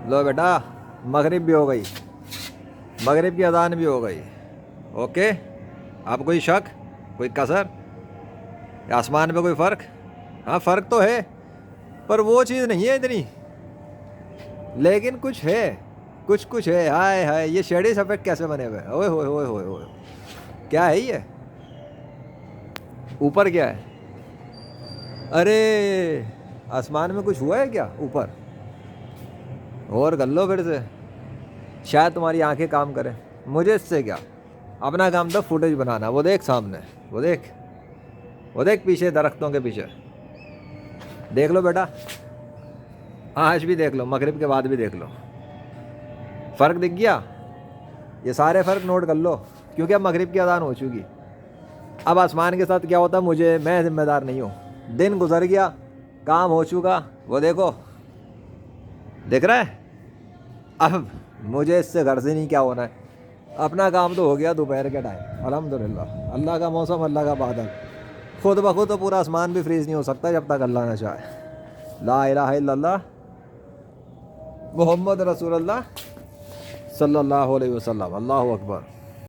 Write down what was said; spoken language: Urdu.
لو بیٹا مغرب بھی ہو گئی, مغرب کی اذان بھی ہو گئی. اوکے, اب کوئی شک, کوئی کسر, آسمان پہ کوئی فرق؟ ہاں فرق تو ہے, پر وہ چیز نہیں ہے اتنی, لیکن کچھ ہے, کچھ ہے. ہائے ہائے, یہ شیڈی افیکٹ کیسے بنے ہوئے, اوئے ہوئے ہوئے ہوئے ہوئے, کیا ہے یہ اوپر کیا ہے؟ ارے آسمان میں کچھ ہوا ہے کیا اوپر؟ اور کر لو پھر سے, شاید تمہاری آنکھیں کام کریں. مجھے اس سے کیا, اپنا کام تھا فوٹیج بنانا. وہ دیکھ سامنے, وہ دیکھ, وہ دیکھ پیچھے درختوں کے پیچھے, دیکھ لو بیٹا, آج بھی دیکھ لو, مغرب کے بعد بھی دیکھ لو. فرق دکھ گیا؟ یہ سارے فرق نوٹ کر لو, کیونکہ اب مغرب کی اذان ہو چکی. اب آسمان کے ساتھ کیا ہوتا میں ذمہ دار نہیں ہوں. دن گزر گیا, کام ہو چکا, وہ دیکھو دیکھ رہا ہے. اب مجھے اس سے غرض ہی نہیں کیا ہونا ہے, اپنا کام تو ہو گیا دوپہر کے ٹائم. الحمدللہ, اللہ کا موسم, اللہ کا بادل, خود بخود تو پورا آسمان بھی فریز نہیں ہو سکتا جب تک اللہ نہ چاہے. لا الہ الا اللہ محمد رسول اللہ صلی اللہ علیہ وسلم. اللہ اکبر.